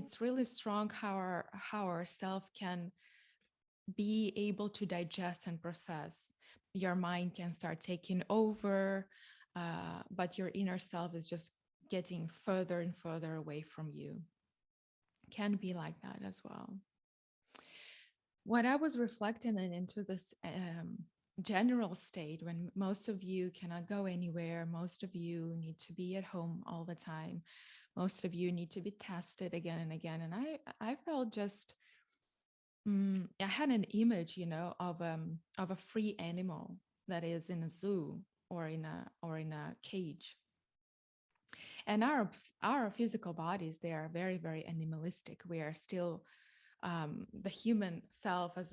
it's really strong how our self can be able to digest and process. Your mind can start taking over, but your inner self is just getting further and further away from you. Can be like that as well. When I was reflecting and into this general state, when most of you cannot go anywhere, most of you need to be at home all the time, most of you need to be tested again and again, and I felt just I had an image, of a free animal that is in a zoo or in a cage. And our physical bodies, they are very, very animalistic. We are still the human self as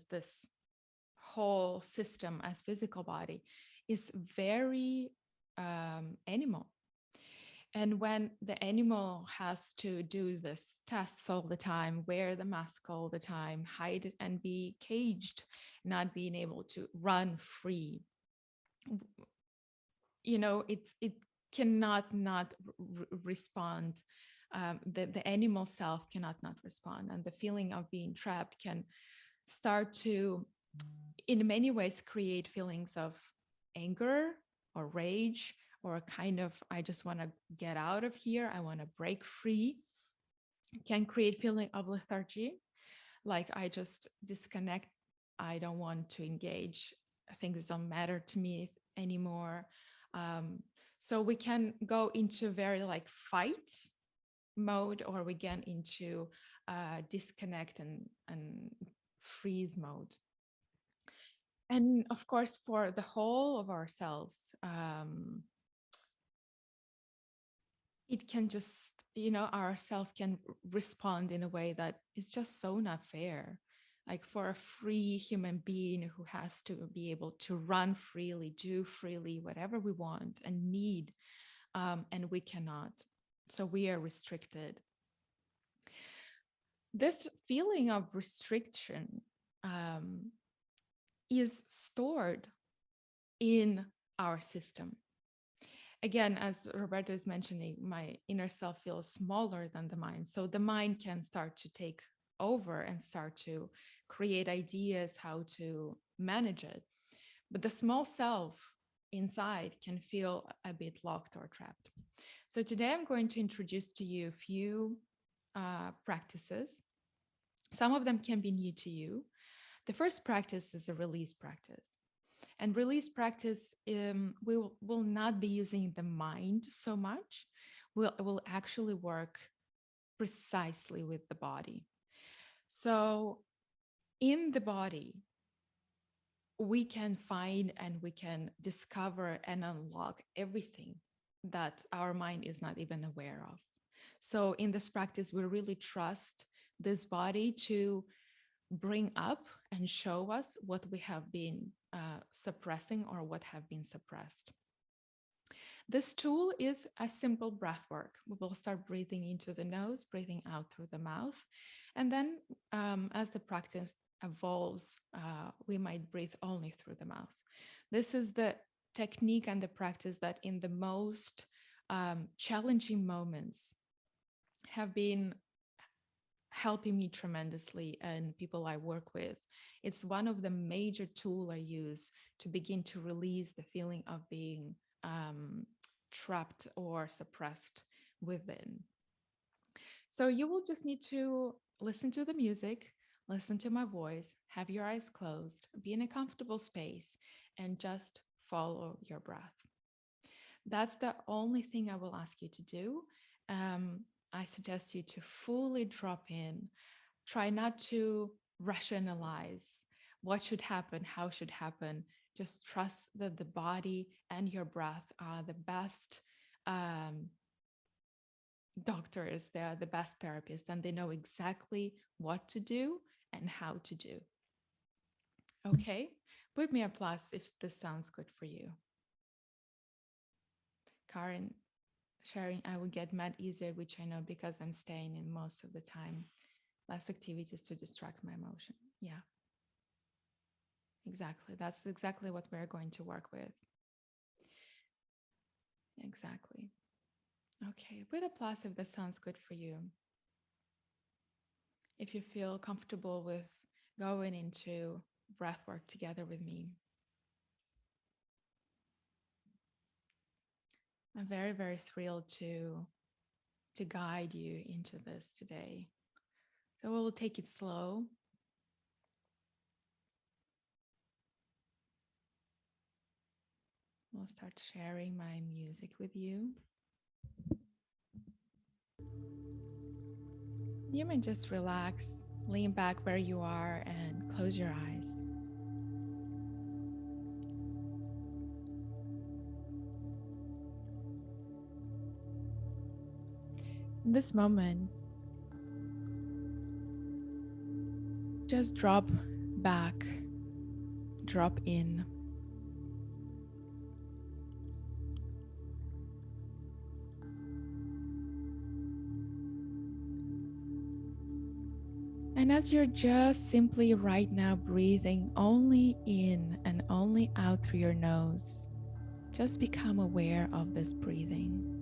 this whole system as physical body is very animal. And when the animal has to do this tests all the time, wear the mask all the time, hide and be caged, not being able to run free, it cannot not respond. The animal self cannot not respond, and the feeling of being trapped can start to, in many ways, create feelings of anger or rage, or a kind of, I just want to get out of here, I want to break free. It can create feeling of lethargy, like I just disconnect, I don't want to engage, things don't matter to me anymore. um, so we can go into very like fight mode, or we get into disconnect and freeze mode. And of course, for the whole of ourselves, it can just, our self can respond in a way that is just so not fair. Like for a free human being who has to be able to run freely, do freely whatever we want and need, and we cannot. So we are restricted. This feeling of restriction um, is stored in our system. Again, as Roberto is mentioning, my inner self feels smaller than the mind. So the mind can start to take over and start to create ideas how to manage it. But the small self inside can feel a bit locked or trapped. So today I'm going to introduce to you a few practices. Some of them can be new to you. The first practice is a release practice. And release practice, will not be using the mind so much. Will actually work precisely with the body. So in the body, we can find and we can discover and unlock everything that our mind is not even aware of. So in this practice, we really trust this body to bring up and show us what we have been suppressing or what have been suppressed. This tool is a simple breath work. We will start breathing into the nose, breathing out through the mouth. And then as the practice evolves, we might breathe only through the mouth. This is the technique and the practice that in the most challenging moments have been helping me tremendously and people I work with. It's one of the major tools I use to begin to release the feeling of being trapped or suppressed within. So you will just need to listen to the music, listen to my voice, have your eyes closed, be in a comfortable space, and just follow your breath. That's the only thing I will ask you to do. I suggest you to fully drop in. Try not to rationalize what should happen, how should happen. Just trust that the body and your breath are the best doctors, they are the best therapists, and they know exactly what to do and how to do. Okay, put me a plus if this sounds good for you. Karen, sharing, I will get mad easier, which I know because I'm staying in most of the time. Less activities to distract my emotion. Yeah, exactly. That's exactly what we're going to work with. Exactly. Okay, put a plus if this sounds good for you. if you feel comfortable with going into breath work together with me. I'm very, very thrilled to guide you into this today. So we'll take it slow. We'll start sharing my music with you. You may just relax, lean back where you are, and close your eyes. In this moment, just drop back, drop in. And as you're just simply right now breathing only in and only out through your nose, just become aware of this breathing.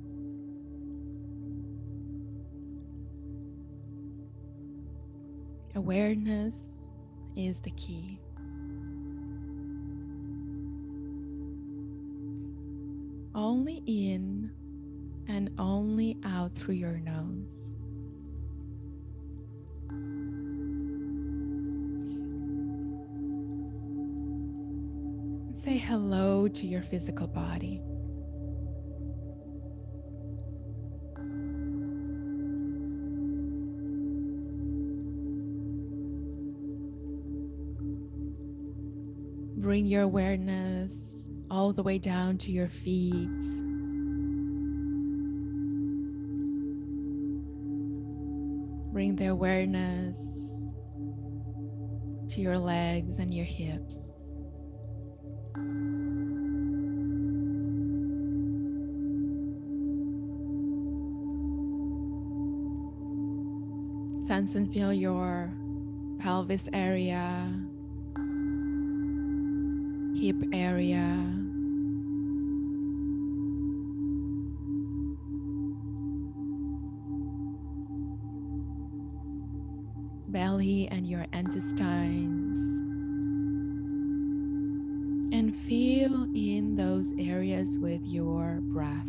Awareness is the key. Only in and only out through your nose. Say hello to your physical body. Bring your awareness all the way down to your feet. Bring the awareness to your legs and your hips. Sense and feel your pelvis area, hip area, belly and your intestines, and feel in those areas with your breath.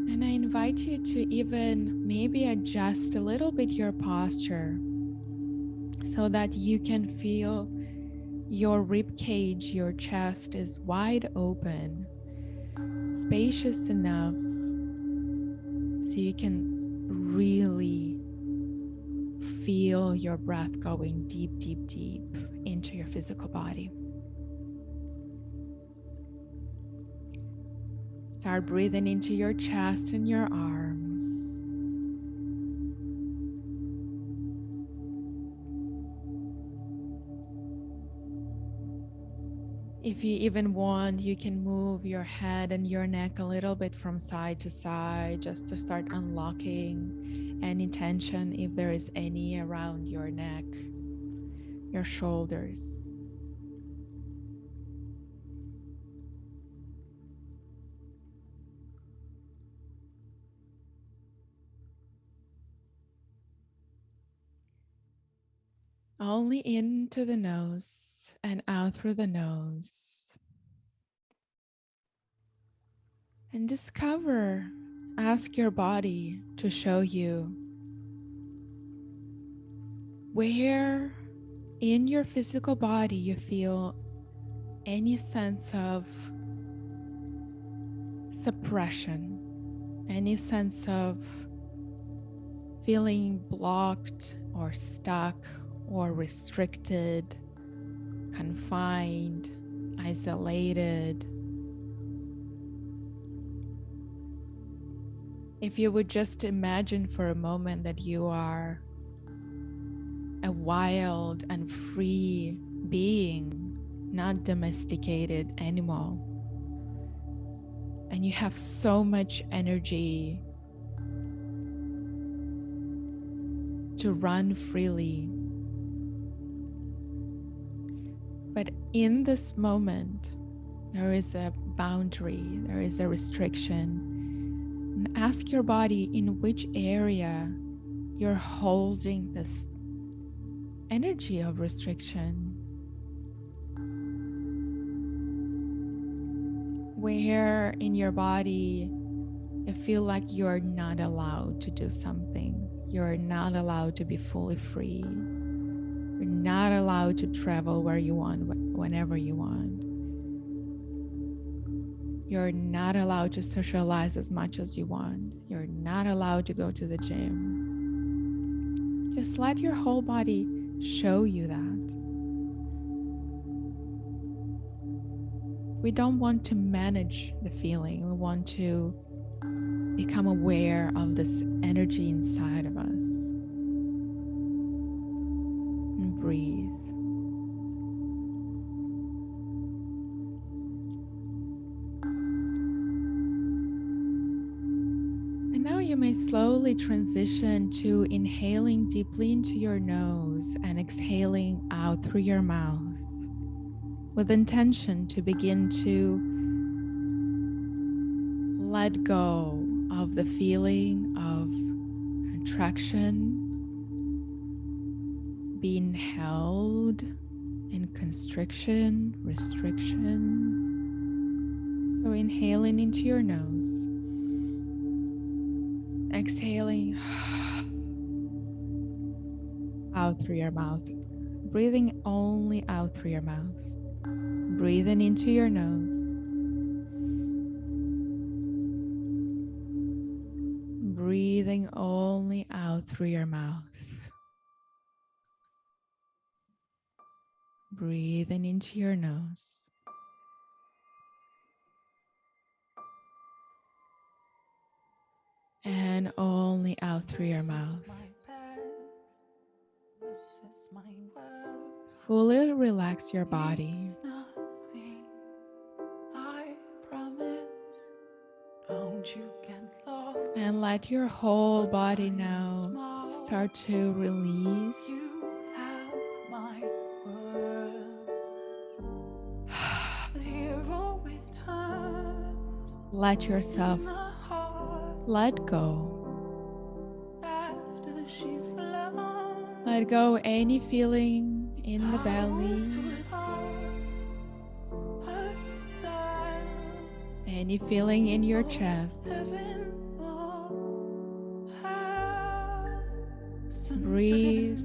And I invite you to even maybe adjust a little bit your posture so that you can feel your rib cage, your chest is wide open, spacious enough so you can really feel your breath going deep, deep, deep into your physical body. Start breathing into your chest and your arms. If you even want, you can move your head and your neck a little bit from side to side just to start unlocking any tension, if there is any, around your neck, your shoulders. Only into the nose and out through the nose. And discover, ask your body to show you where in your physical body you feel any sense of suppression, any sense of feeling blocked or stuck or restricted, confined, isolated. If you would just imagine for a moment that you are a wild and free being, not domesticated animal, and you have so much energy to run freely. But in this moment, there is a boundary, there is a restriction. And ask your body in which area you're holding this energy of restriction. Where in your body you feel like you're not allowed to do something. You're not allowed to be fully free. You're not allowed to travel where you want, whenever you want. You're not allowed to socialize as much as you want. You're not allowed to go to the gym. Just let your whole body show you that. We don't want to manage the feeling. We want to become aware of this energy inside of us. And breathe. And now you may slowly transition to inhaling deeply into your nose and exhaling out through your mouth, with intention to begin to let go of the feeling of contraction, being held in constriction, restriction. So inhaling into your nose, exhaling out through your mouth, breathing only out through your mouth. Breathing into your nose. Breathing only out through your mouth. Breathing into your nose. And only out through your mouth. Fully relax your body. And let your whole body now start to release. Let yourself let go. Let go any feeling in the belly. Any feeling in your chest. Breathe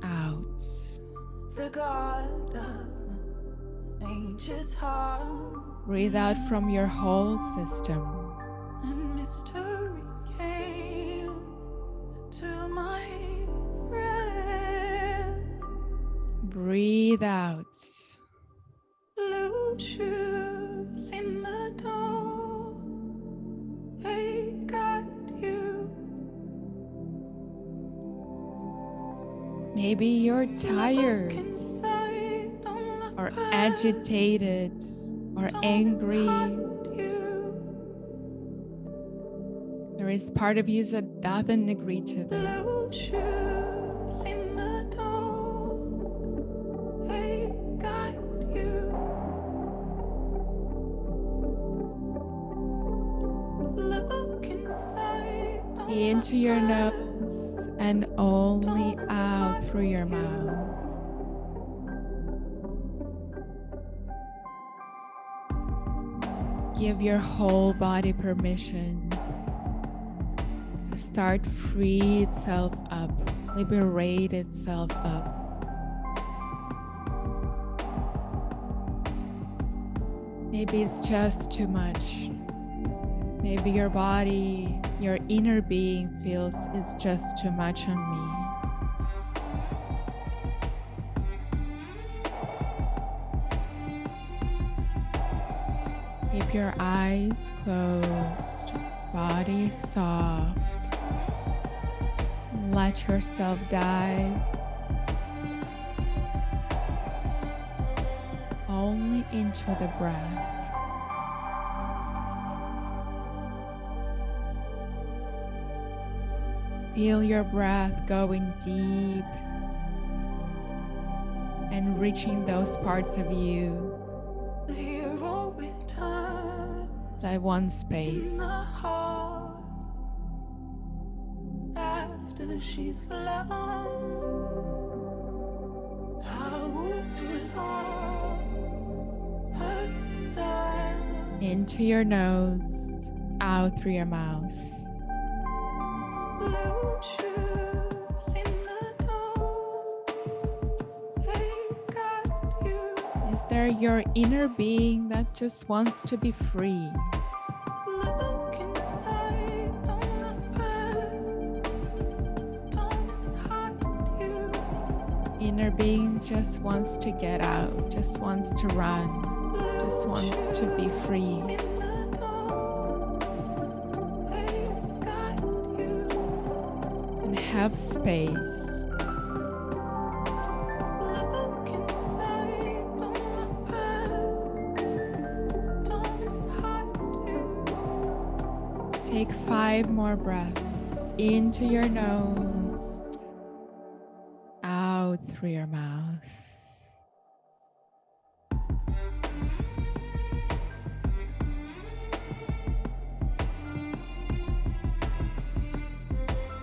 out. Breathe out from your whole system. And mystery came to my breath. Breathe out. Blue shoes in the dark, they guide you. Maybe you're tired or agitated or angry. There is part of you that doesn't agree to this. Blue shoes in the dark, they guide you. Look inside. Into your nose and only out through your mouth. Give your whole body permission to start free itself up, liberate itself up. Maybe it's just too much. Maybe your body, your inner being feels it's just too much on me. Keep your eyes closed, body soft. Let yourself dive only into the breath. Feel your breath going deep and reaching those parts of you that one in space. the heart after she's gone. How to love herself. Into your nose, out through your mouth. Blue shoes in the dark, they got you. Is there your inner being that just wants to be free? Look inside, don't look back, don't hide you. Inner being just wants to get out, just wants to run, just wants to be free. In the dark, they got you. And have space. Look inside, don't look back, don't hide you. Take 5 more breaths into your nose, out through your mouth.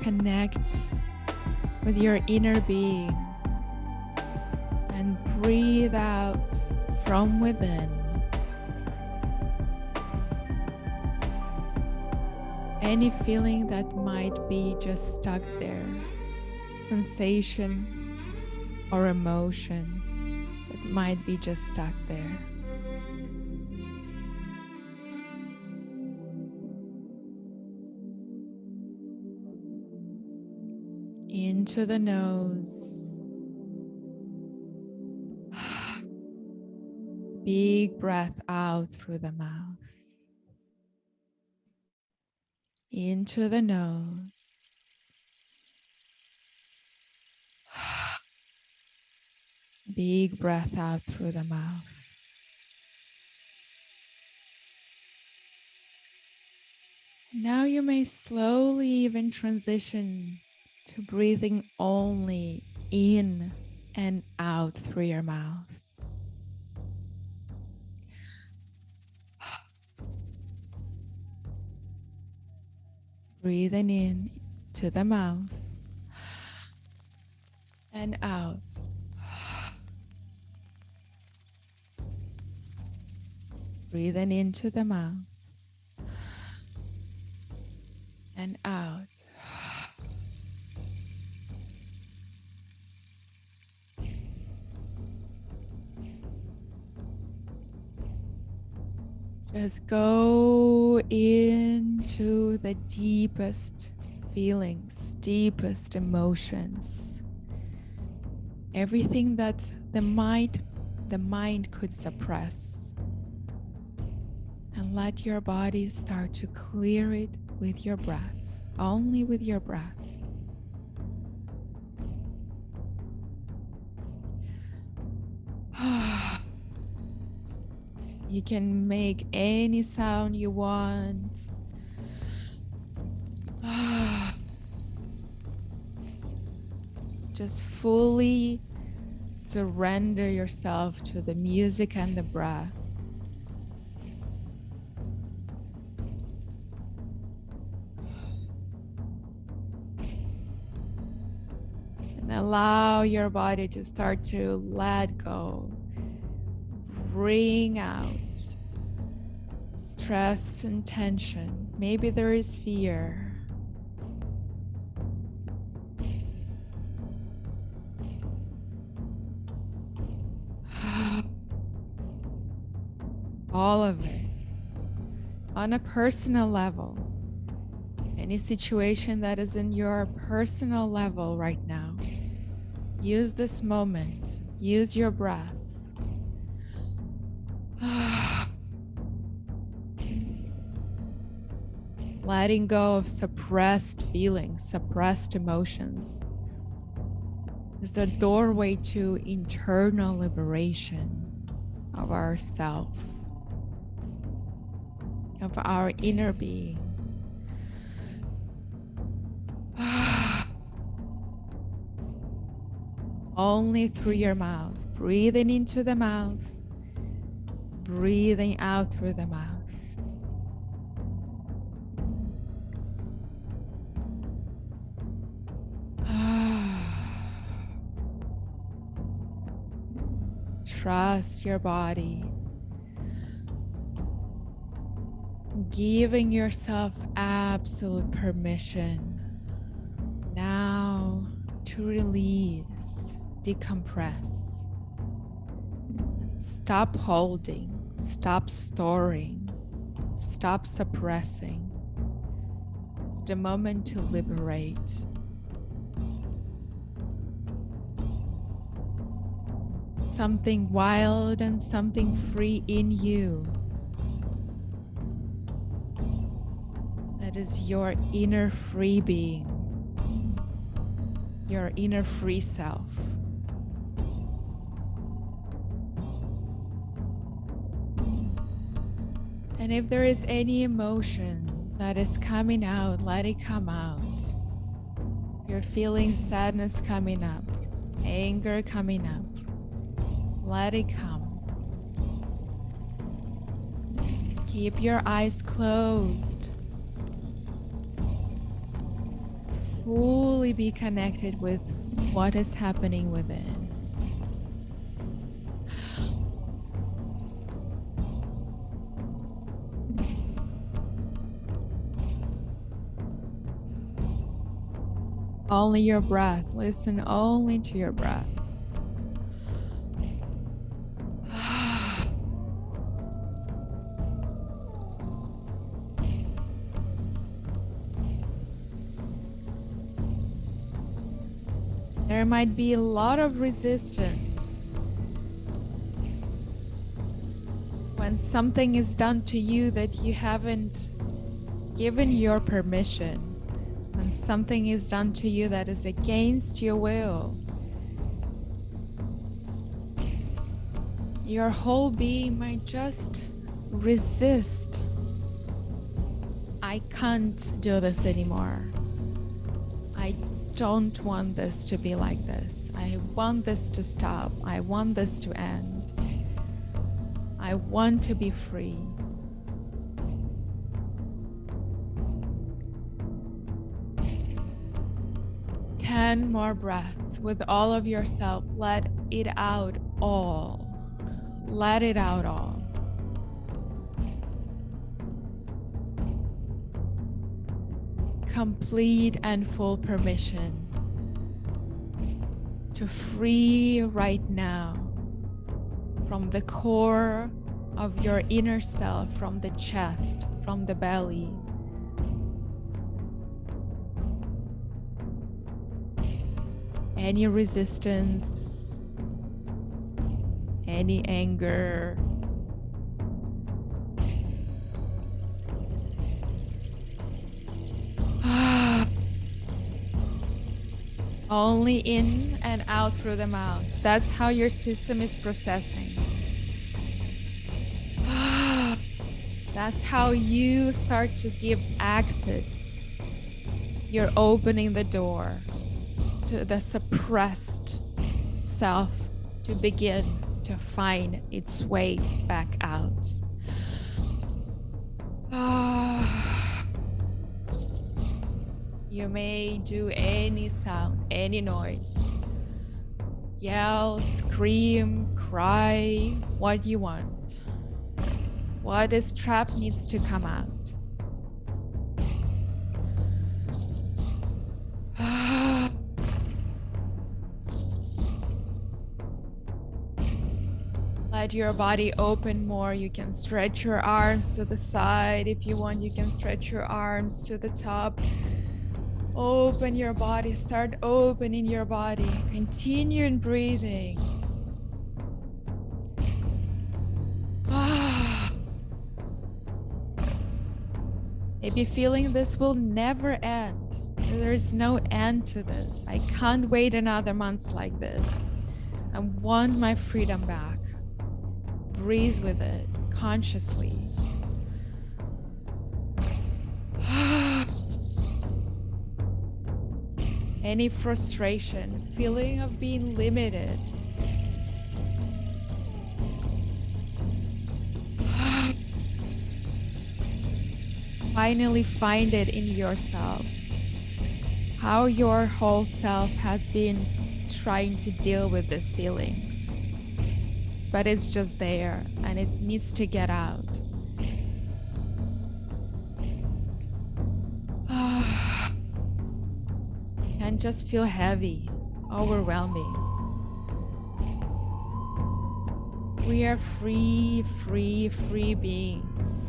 Connect with your inner being and breathe out from within. Any feeling that might be just stuck there, sensation or emotion that might be just stuck there. Into the nose. Big breath out through the mouth. Into the nose. Big breath out through the mouth. Now you may slowly even transition to breathing only in and out through your mouth. Breathing in to the mouth and out. Breathing into the mouth and out. Just go into the deepest feelings, deepest emotions. Everything that the mind could suppress. And let your body start to clear it with your breath, only with your breath. You can make any sound you want. Just fully surrender yourself to the music and the breath. And allow your body to start to let go. Bring out stress and tension. Maybe there is fear. All of it. On a personal level. Any situation that is in your personal level right now. Use this moment. Use your breath. Letting go of suppressed feelings, suppressed emotions is the doorway to internal liberation of ourself, of our inner being. Only through your mouth, breathing into the mouth, breathing out through the mouth. trust your body, giving yourself absolute permission now to release, decompress. Stop holding, stop storing, stop suppressing. It's the moment to liberate. Something wild and something free in you. That is your inner free being, your inner free self. And if there is any emotion that is coming out, let it come out. If you're feeling sadness coming up, anger coming up, let it come. Keep your eyes closed. Fully be connected with what is happening within. Only your breath. Listen only to your breath. There might be a lot of resistance when something is done to you that you haven't given your permission. When something is done to you that is against your will, your whole being might just resist. I can't do this anymore. I don't want this to be like this. I want this to stop. I want this to end. I want to be free. Ten more breaths with all of yourself. Let it out all. Let it out all. Complete and full permission to free right now from the core of your inner self, from the chest, from the belly. Any resistance, any anger, only in and out through the mouth. That's how your system is processing. That's how you start to give exit. You're opening the door to the suppressed self to begin to find its way back out. You may do any sound, any noise. Yell, scream, cry, what you want. What is trapped needs to come out. Let your body open more. You can stretch your arms to the side. If you want, you can stretch your arms to the top. Open your body. Start opening your body. Continue in breathing. Maybe feeling this will never end. There's no end to this. I can't wait another month like this. I want my freedom back. Breathe with it consciously. Any frustration, feeling of being limited. Finally find it in yourself. How your whole self has been trying to deal with these feelings. but it's just there and it needs to get out. And just feel heavy, overwhelming. We are free, free, free beings.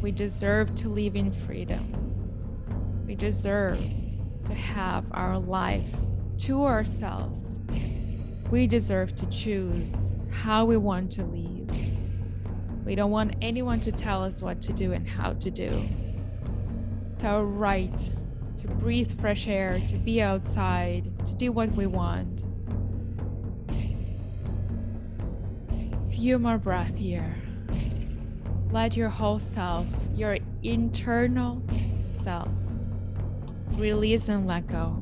We deserve to live in freedom. We deserve to have our life to ourselves. We deserve to choose how we want to live. We don't want anyone to tell us what to do and how to do. It's our right to breathe fresh air, to be outside, to do what we want. Few more breath here. Let your whole self, your internal self, release and let go.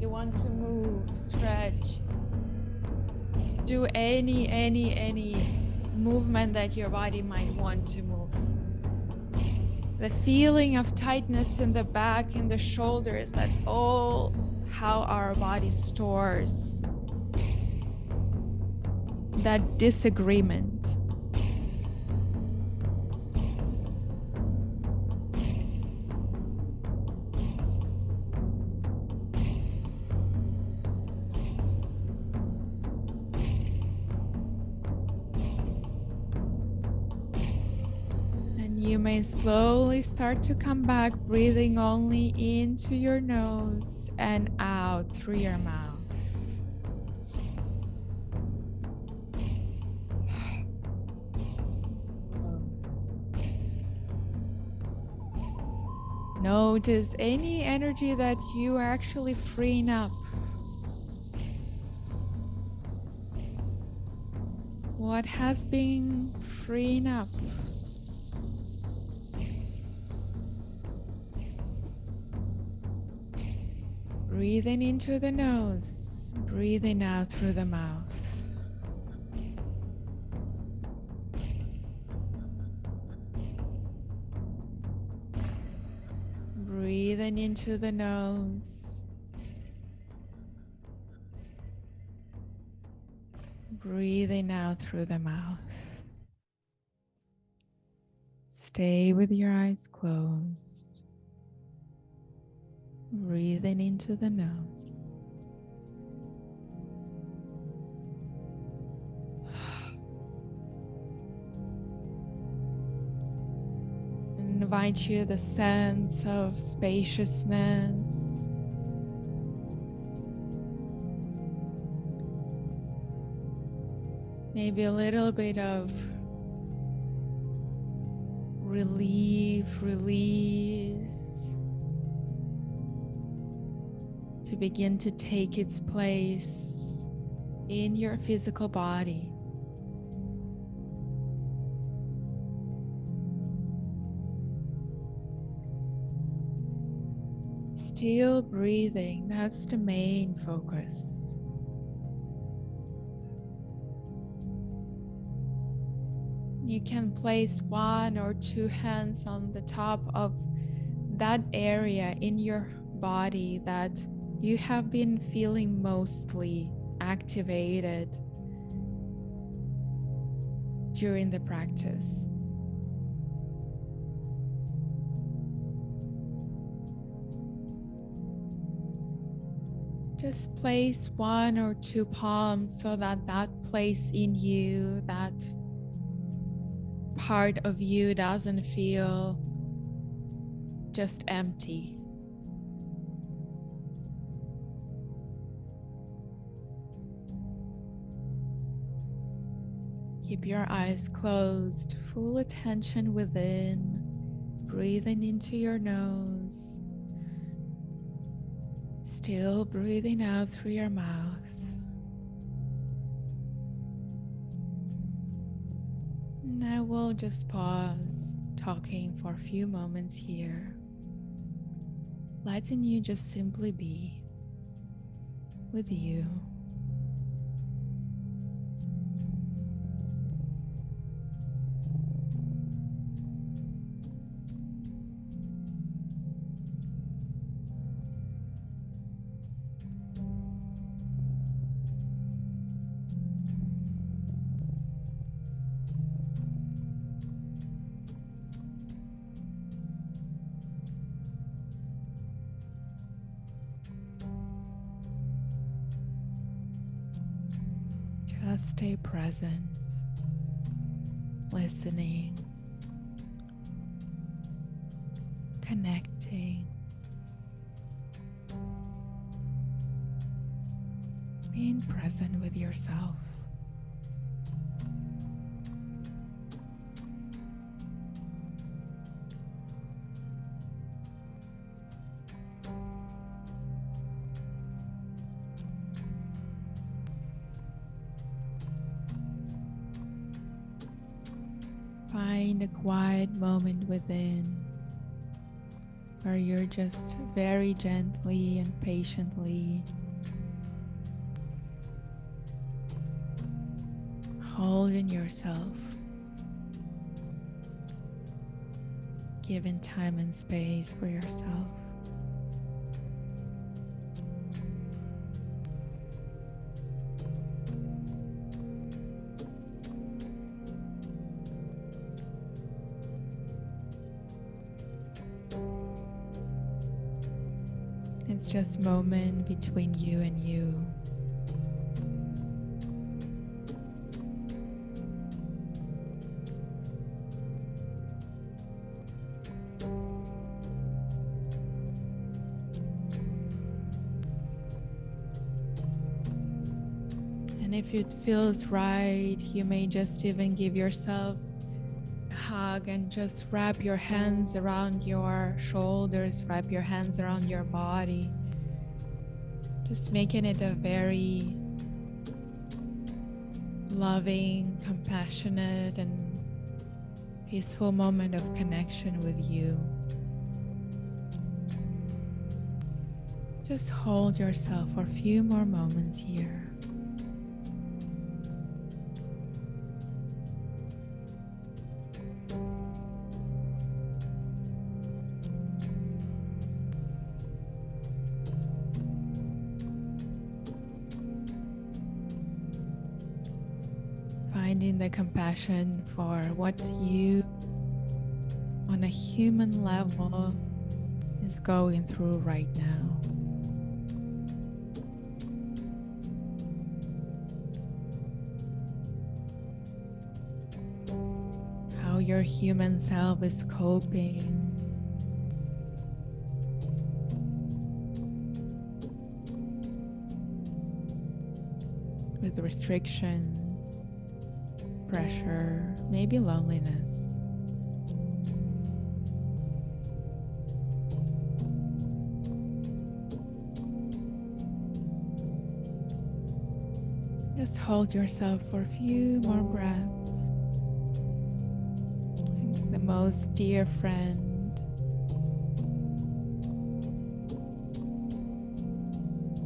You want to move, stretch, do any movement that your body might want to move. The feeling of tightness in the back and the shoulders, that's all how our body stores that disagreement. You may slowly start to come back, breathing only into your nose and out through your mouth. Notice any energy that you are actually freeing up. What has been freeing up? Breathing into the nose, breathing out through the mouth. Breathing into the nose. Breathing out through the mouth. Stay with your eyes closed. Breathing into the nose. Invite you the sense of spaciousness. Maybe a little bit of relief, release to begin to take its place in your physical body. Still breathing, that's the main focus. You can place one or two hands on the top of that area in your body that you have been feeling mostly activated during the practice. Just place one or two palms so that that place in you, that part of you doesn't feel just empty. Keep your eyes closed, full attention within, breathing into your nose. Still breathing out through your mouth. And I will just pause talking for a few moments here, letting you just simply be with you. just stay present, listening, connecting, being present with yourself. Find a quiet moment within where you're just very gently and patiently holding yourself, giving time and space for yourself. It's just a moment between you and you. And if it feels right, you may just even give yourself a hug and just wrap your hands around your shoulders, wrap your hands around your body, just making it a very loving, compassionate, and peaceful moment of connection with you. Just hold yourself for a few more moments here. Finding the compassion for what you, on a human level, is going through right now. How your human self is coping with restrictions, pressure, maybe loneliness. Just hold yourself for a few more breaths. Like the most dear friend,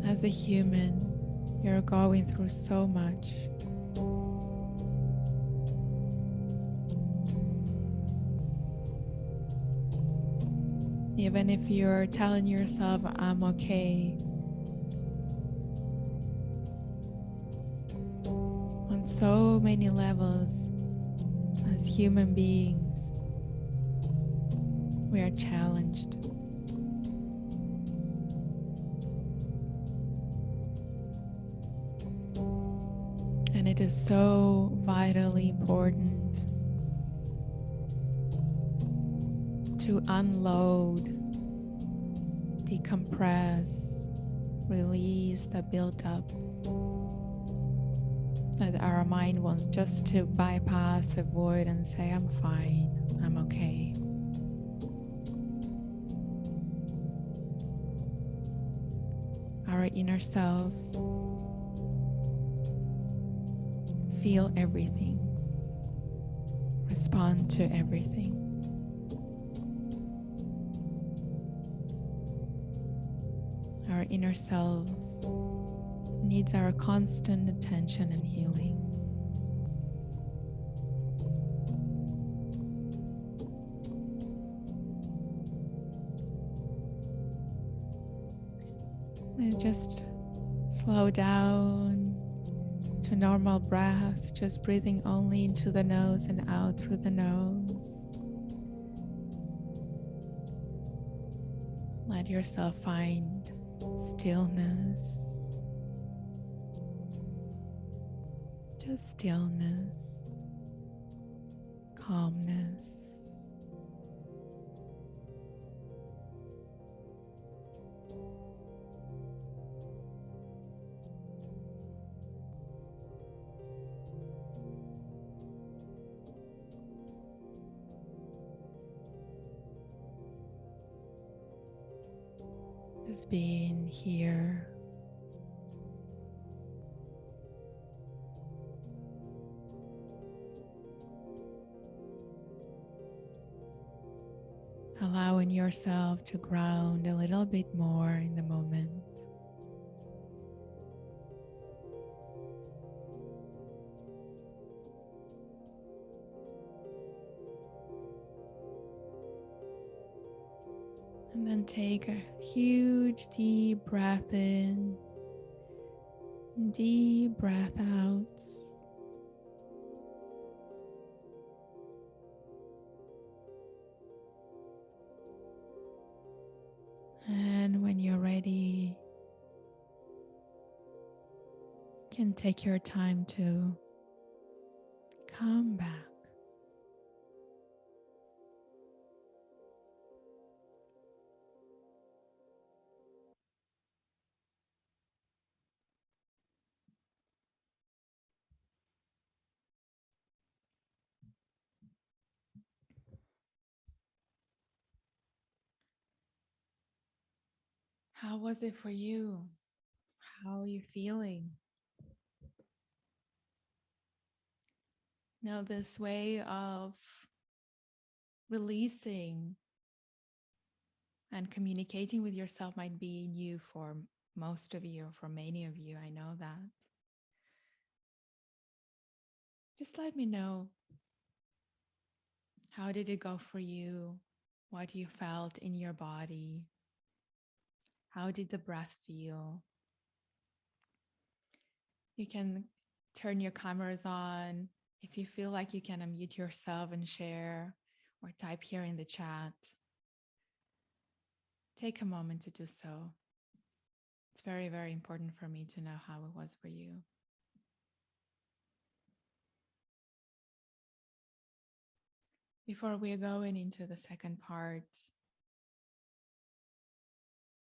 as a human, you're going through so much. Even if you're telling yourself, I'm okay, on so many levels, as human beings, we are challenged. And it is so vitally important to unload, decompress, release the build-up that our mind wants just to bypass, avoid, and say, I'm fine, I'm okay. Our inner selves feel everything, respond to everything. Our inner selves needs our constant attention and healing. And just slow down to normal breath, just breathing only into the nose and out through the nose. Let yourself find stillness. Just stillness, calmness. Just being here, allowing yourself to ground a little bit more in the moment. And then take a huge deep breath in, deep breath out. And when you're ready, you can take your time to come back. How was it for you? How are you feeling? Now, this way of releasing and communicating with yourself might be new for most of you, or for many of you. I know that. Just let me know, how did it go for you? What you felt in your body? How did the breath feel? You can turn your cameras on. If you feel like you can unmute yourself and share, or type here in the chat. Take a moment to do so. It's very, very important for me to know how it was for you. Before we're going into the second part,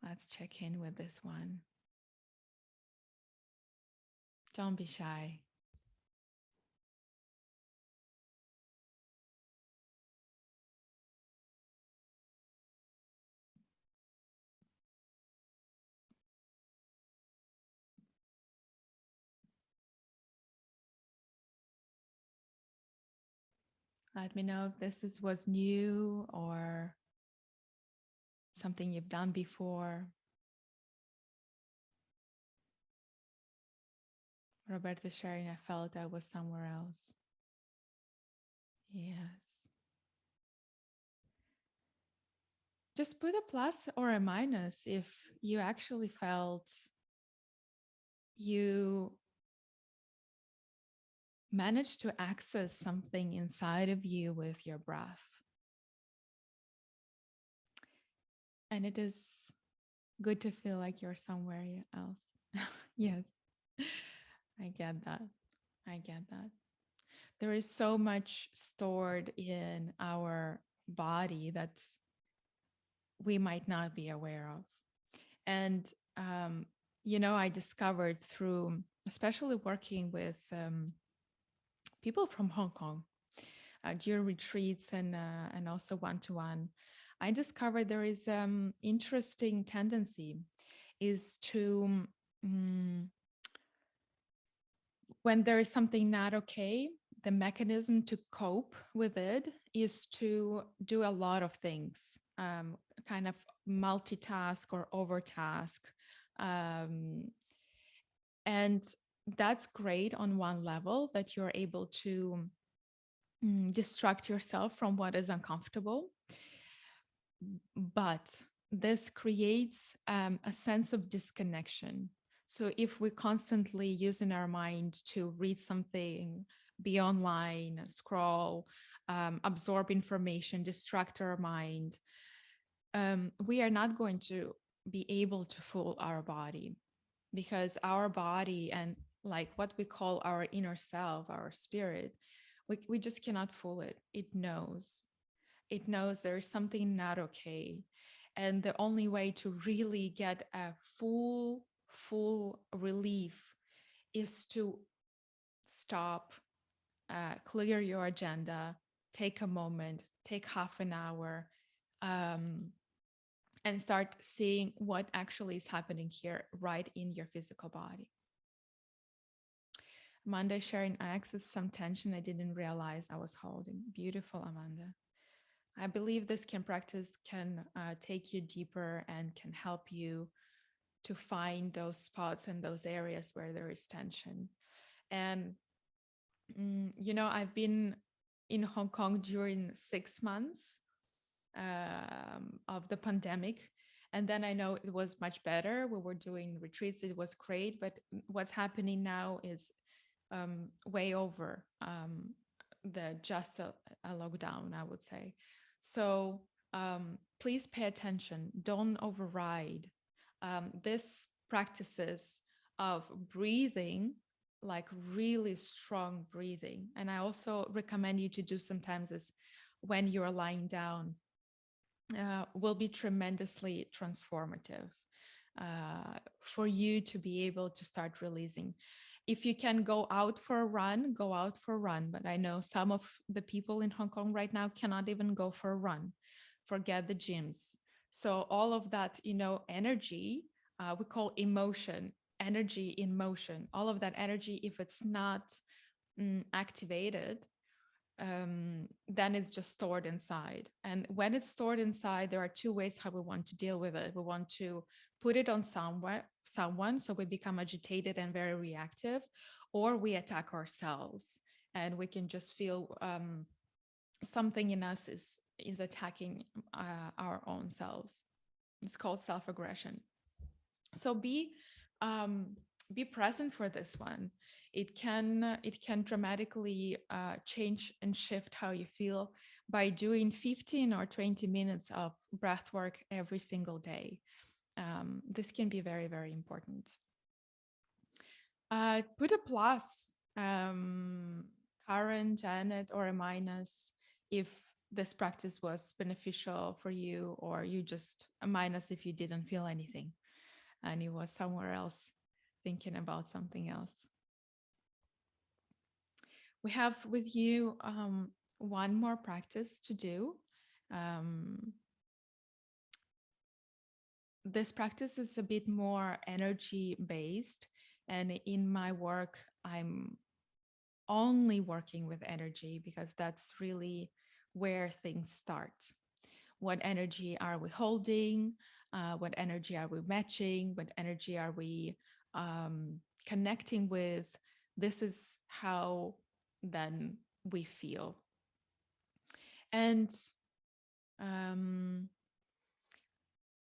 let's check in with this one. Don't be shy. Let me know if was new or something you've done before. Roberta sharing, I felt I was somewhere else. Yes. Just put a plus or a minus if you actually felt you managed to access something inside of you with your breath. And it is good to feel like you're somewhere else. Yes, I get that. I get that. There is so much stored in our body that we might not be aware of. And, I discovered through, especially working with people from Hong Kong, during retreats and also one-to-one, I discovered there is interesting tendency is to, when there is something not okay, the mechanism to cope with it is to do a lot of things, kind of multitask or overtask. And that's great on one level, that you're able to distract yourself from what is uncomfortable. But this creates a sense of disconnection. So if we constantly using our mind to read something, be online, scroll, absorb information, distract our mind, we are not going to be able to fool our body, because our body, and like what we call our inner self, our spirit, we just cannot fool it. It knows there is something not okay. And the only way to really get a full relief is to stop, clear your agenda, take a moment, take half an hour, um, and start seeing what actually is happening here, right in your physical body. Amanda sharing, I accessed some tension I didn't realize I was holding. Beautiful, Amanda. I believe this can practice can take you deeper and can help you to find those spots and those areas where there is tension. And I've been in Hong Kong during 6 months of the pandemic. And then I know it was much better. We were doing retreats, it was great. But what's happening now is way over the just a lockdown, I would say. So please pay attention. Don't override this practices of breathing, like really strong breathing. And I also recommend you to do sometimes this when you're lying down, will be tremendously transformative for you to be able to start releasing. If you can go out for a run, go out for a run. But I know some of the people in Hong Kong right now cannot even go for a run, forget the gyms. So all of that, energy, we call emotion, energy in motion, all of that energy, if it's not activated, then it's just stored inside. And when it's stored inside, there are two ways how we want to deal with it. We want to put it on someone, so we become agitated and very reactive, or we attack ourselves, and we can just feel something in us is attacking our own selves. It's called self-aggression. So be present for this one. It can dramatically change and shift how you feel by doing 15 or 20 minutes of breath work every single day. This can be very, very important. Put a plus, Karen, Janet, or a minus if this practice was beneficial for you, or you just a minus if you didn't feel anything and you was somewhere else thinking about something else. We have with you one more practice to do. This practice is a bit more energy based, and in my work, I'm only working with energy because that's really where things start. What energy are we holding? What energy are we matching? What energy are we connecting with? This is how then we feel. And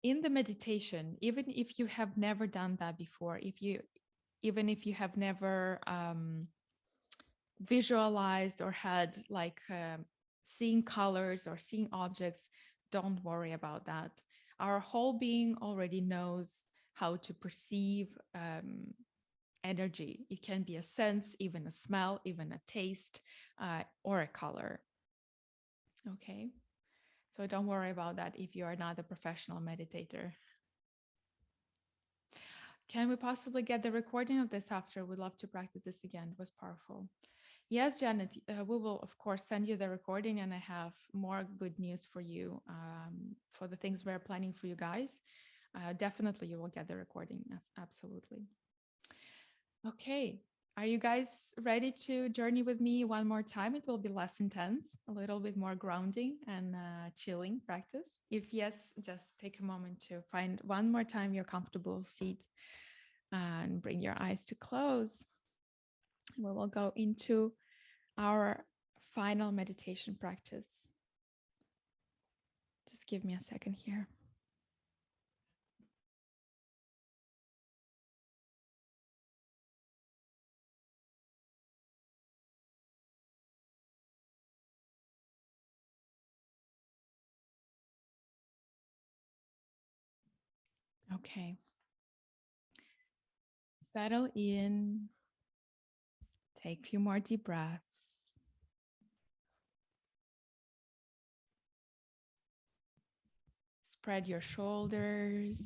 in the meditation, even if you have never done that before, even if you have never visualized or had like seeing colors or seeing objects, don't worry about that. Our whole being already knows how to perceive energy. It can be a sense, even a smell, even a taste, or a color. Okay, so don't worry about that if you are not a professional meditator. Can we possibly get the recording of this after? We'd love to practice this again. It was powerful. Yes, Janet, we will, of course, send you the recording, and I have more good news for you for the things we're planning for you guys. Definitely, you will get the recording. Absolutely. Okay. Are you guys ready to journey with me one more time? It will be less intense, a little bit more grounding and chilling practice. If yes, just take a moment to find one more time your comfortable seat and bring your eyes to close. We will go into our final meditation practice. Just give me a second here. Okay. Settle in, Take a few more deep breaths. Spread your shoulders.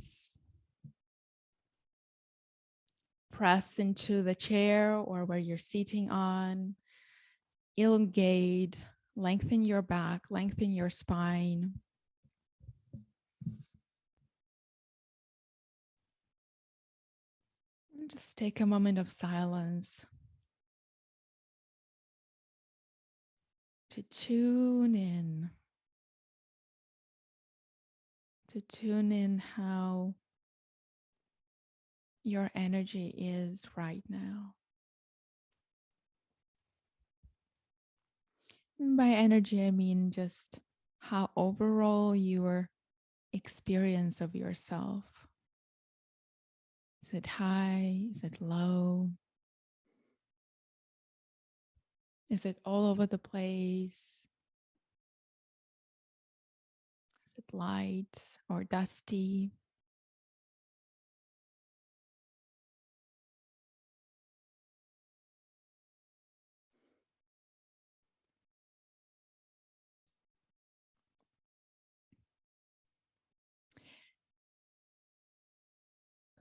Press into the chair or where you're sitting on. Elongate, lengthen your back, lengthen your spine. And just take a moment of silence to tune in how your energy is right now. And by energy, I mean just how overall your experience of yourself. Is it high? Is it low? Is it all over the place? Is it light or dusty?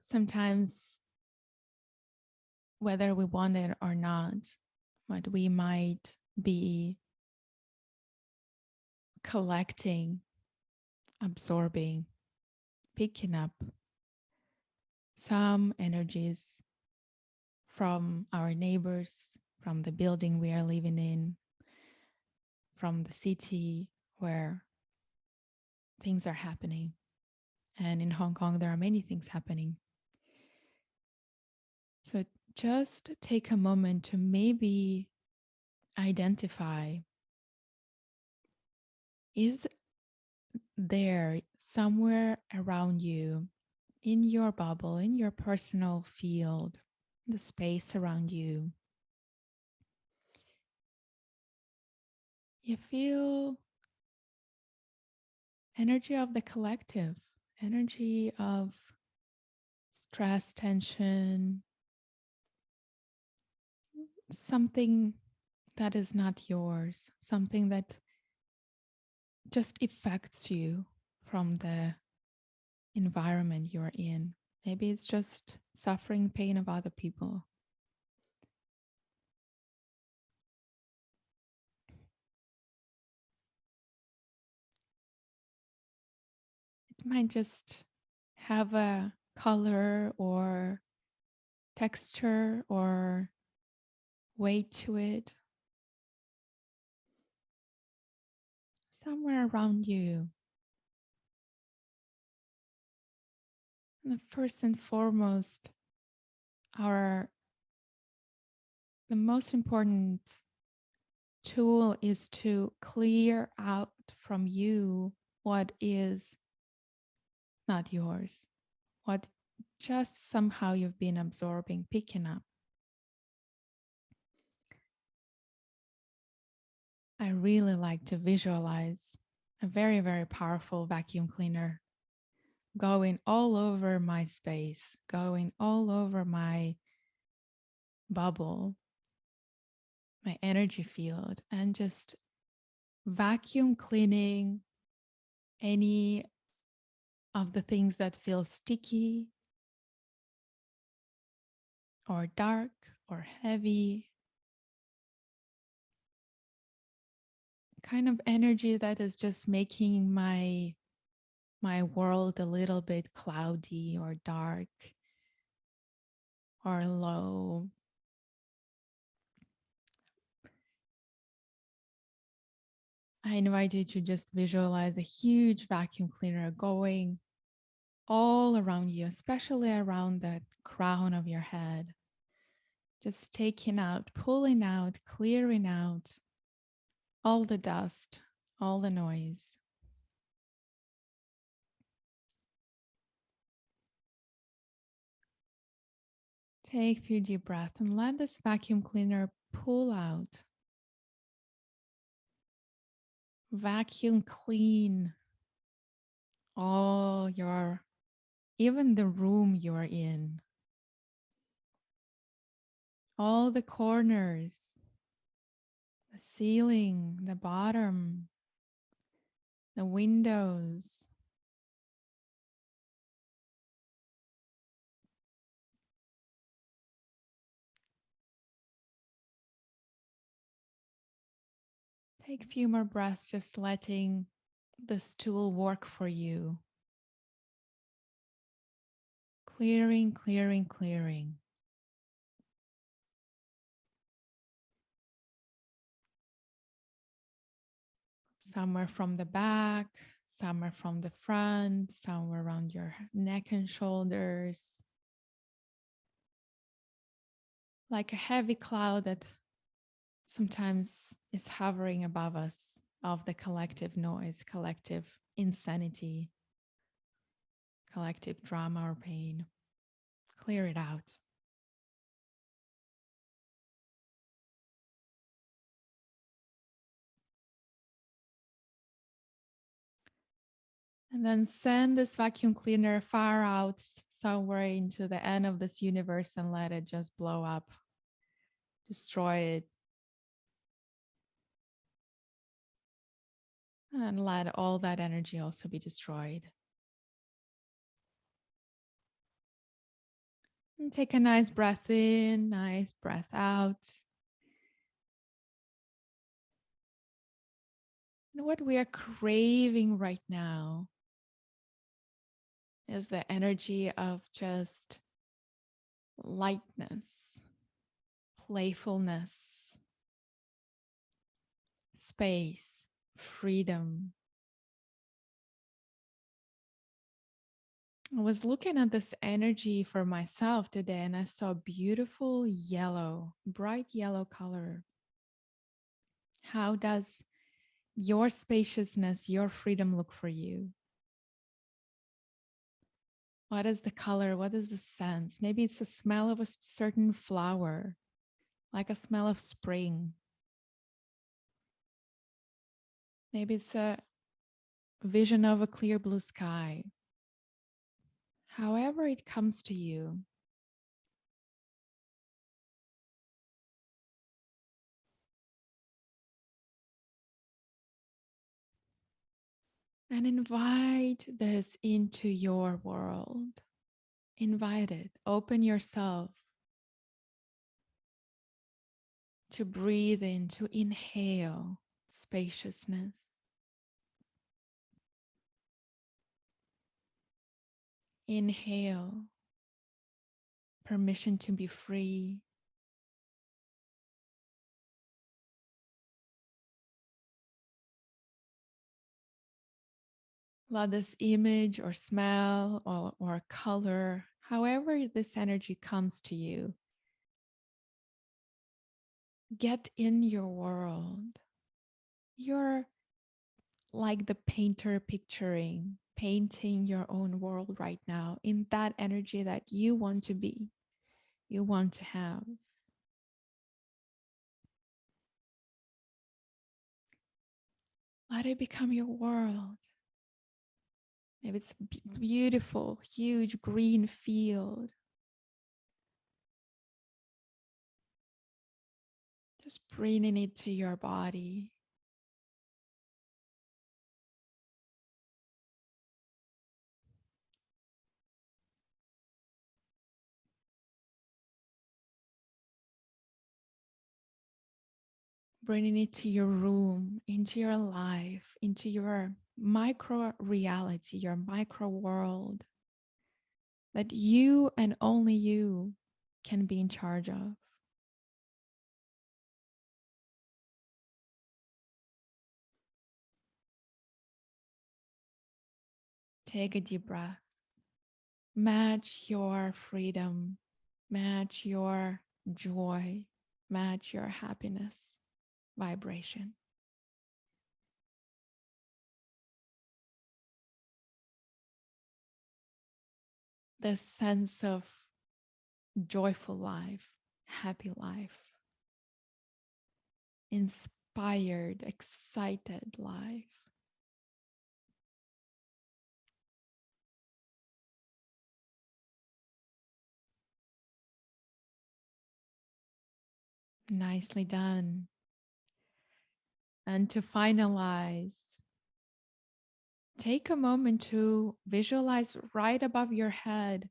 Sometimes, whether we want it or not, what we might be collecting, absorbing, picking up some energies from our neighbors, from the building we are living in, from the city where things are happening. And in Hong Kong, there are many things happening. So just take a moment to maybe identify, is there somewhere around you, in your bubble, in your personal field, the space around you, you feel energy of the collective, energy of stress, tension, something that is not yours, something that just affects you from the environment you're in. Maybe it's just suffering pain of other people. It might just have a color or texture or weight to it. Somewhere around you. And first and foremost, the most important tool is to clear out from you what is not yours, what just somehow you've been absorbing, picking up. I really like to visualize a very, very powerful vacuum cleaner going all over my space, going all over my bubble, my energy field, and just vacuum cleaning any of the things that feel sticky or dark or heavy, kind of energy that is just making my world a little bit cloudy or dark or low. I invite you to just visualize a huge vacuum cleaner going all around you, especially around the crown of your head. Just taking out, pulling out, clearing out all the dust, all the noise. Take a few deep breaths and let this vacuum cleaner pull out. Vacuum clean all even the room you're in. all the corners, the ceiling, the bottom, the windows. Take a few more breaths, just letting this tool work for you. Clearing, clearing, clearing. Somewhere from the back, somewhere from the front, somewhere around your neck and shoulders. Like a heavy cloud that sometimes is hovering above us of the collective noise, collective insanity, collective drama or pain. Clear it out. And then send this vacuum cleaner far out somewhere into the end of this universe and let it just blow up, destroy it, and let all that energy also be destroyed. And take a nice breath in, nice breath out. And what we are craving right now is the energy of just lightness, playfulness, space, freedom. I was looking at this energy for myself today and I saw beautiful yellow, bright yellow color. How does your spaciousness, your freedom look for you? What is the color? What is the sense? Maybe it's the smell of a certain flower, like a smell of spring. Maybe it's a vision of a clear blue sky. However it comes to you, and invite this into your world. Invite it. Open yourself to breathe in, to inhale spaciousness. Inhale permission to be free. Let this image or smell or color, however this energy comes to you, get in your world. You're like the painter painting your own world right now in that energy that you want to be, you want to have. Let it become your world. Maybe it's a beautiful, huge green field. Just bringing it to your body. Bringing it to your room, into your life, into your micro reality, your micro world that you and only you can be in charge of. Take a deep breath. Match your freedom, match your joy, match your happiness vibration. This sense of joyful life, happy life, inspired, excited life. Nicely done. And to finalize, take a moment to visualize right above your head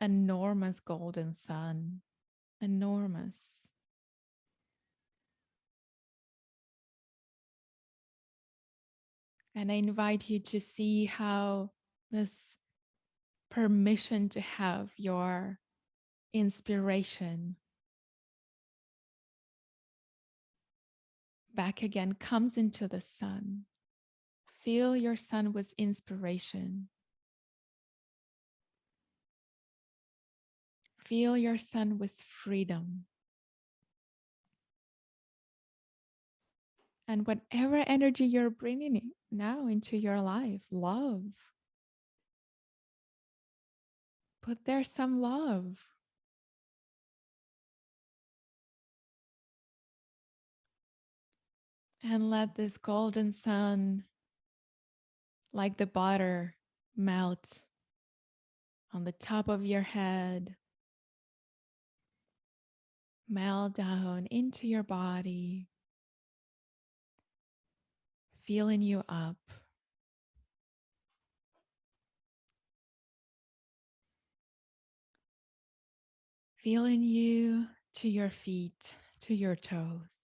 enormous golden sun. Enormous. And I invite you to see how this permission to have your inspiration back again comes into the sun. Fill your sun with inspiration. Fill your sun with freedom. And whatever energy you're bringing now into your life, love, put there some love. And let this golden sun, like the butter, melt on the top of your head, melt down into your body, filling you up. Feeling you to your feet, to your toes.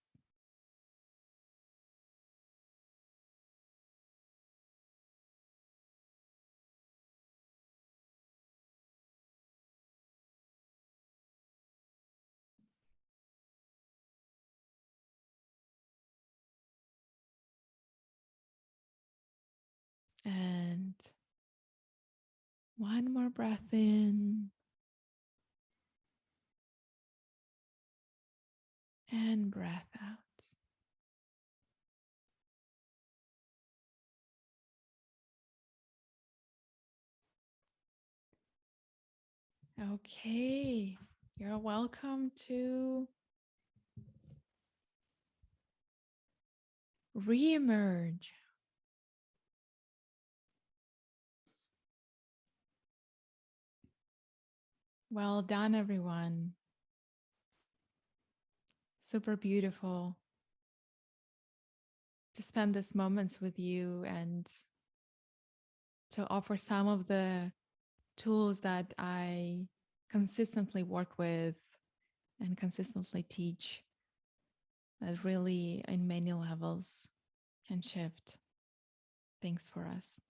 And one more breath in and breath out. Okay, you're welcome to reemerge. Well done, everyone. Super beautiful to spend these moments with you and to offer some of the tools that I consistently work with and consistently teach that really, in many levels, can shift things for us.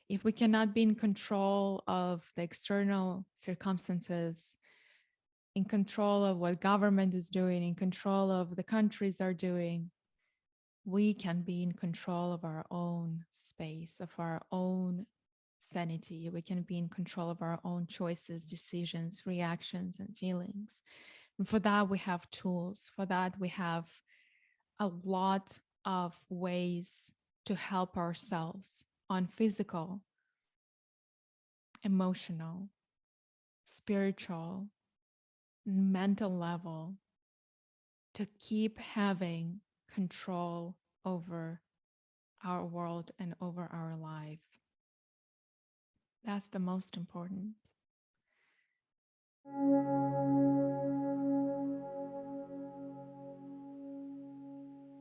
If we cannot be in control of the external circumstances, in control of what government is doing, in control of the countries are doing, we can be in control of our own space, of our own sanity. We can be in control of our own choices, decisions, reactions, and feelings. And for that, we have tools. For that, we have a lot of ways to help ourselves on physical, emotional, spiritual, mental level to keep having control over our world and over our life. That's the most important.